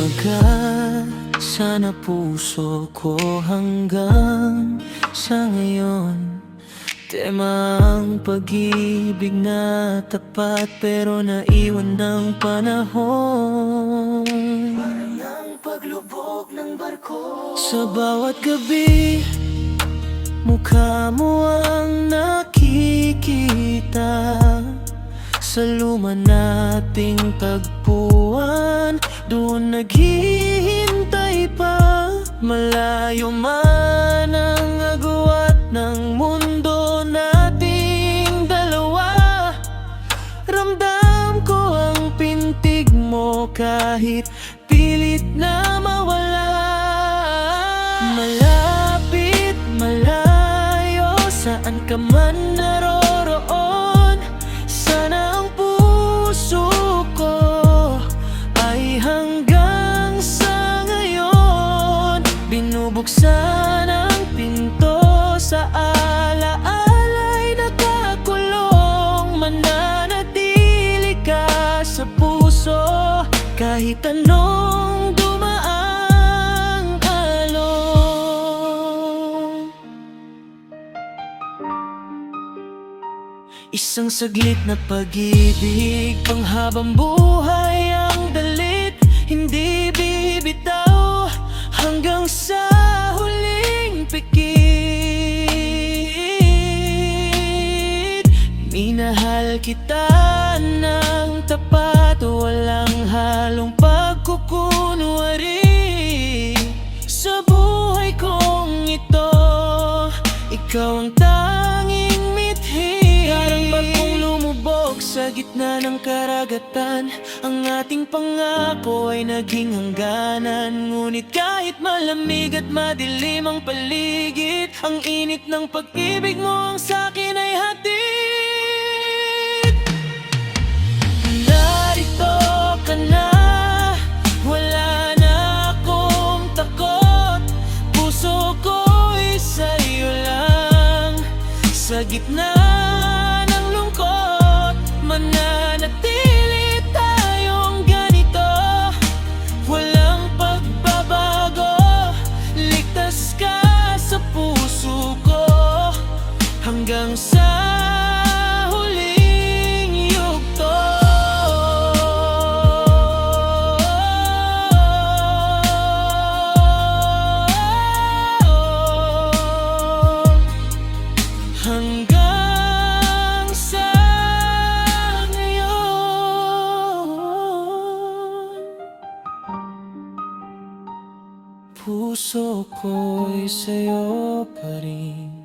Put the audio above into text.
Umagat sana puso ko hanggang sa ngayon. Tema ang pag-ibig na tapat pero naiwan ng panahon. Parang ang paglubog ng barko. Sa bawat gabi, mukha mo ang nakikita. Sa luma nating tagpuan, doon naghihintay pa. Malayo man ang agwat ng mundo nating dalawa, ramdam ko ang pintig mo kahit pilit na mawala. Malapit, malayo, saan ka man naroroon, sana ang puso ko ay hanggang sa ngayon. Binubuksan ang pinto sa alaala'y nakakulong. Mananatili ka sa puso kahit anong dumaang alon. Isang saglit na pag-ibig, panghabang buhay ang dalit. Hindi bibitaw hanggang sa huling pikit. Minahal kita ng tapat, walang halong pagkukunwari. Sa buhay kong ito, ikaw ang tanging mithi. Parang bagong lumubog sa gitna ng karagatan, ang ating pangako ay naging hangganan. Ngunit kahit malamig at madilim ang paligid, ang init ng pag-ibig mo ang sa'kin ay hatid. Narito ka na, wala na akong takot. Puso ko'y sa'yo lang. Sa gitna ng lungkot, mananatili tayong ganito. Walang pagbabago, ligtas ka sa puso ko hanggang sa huling yugto. Hanggang sa ngayon, puso ko'y sa'yo pa rin.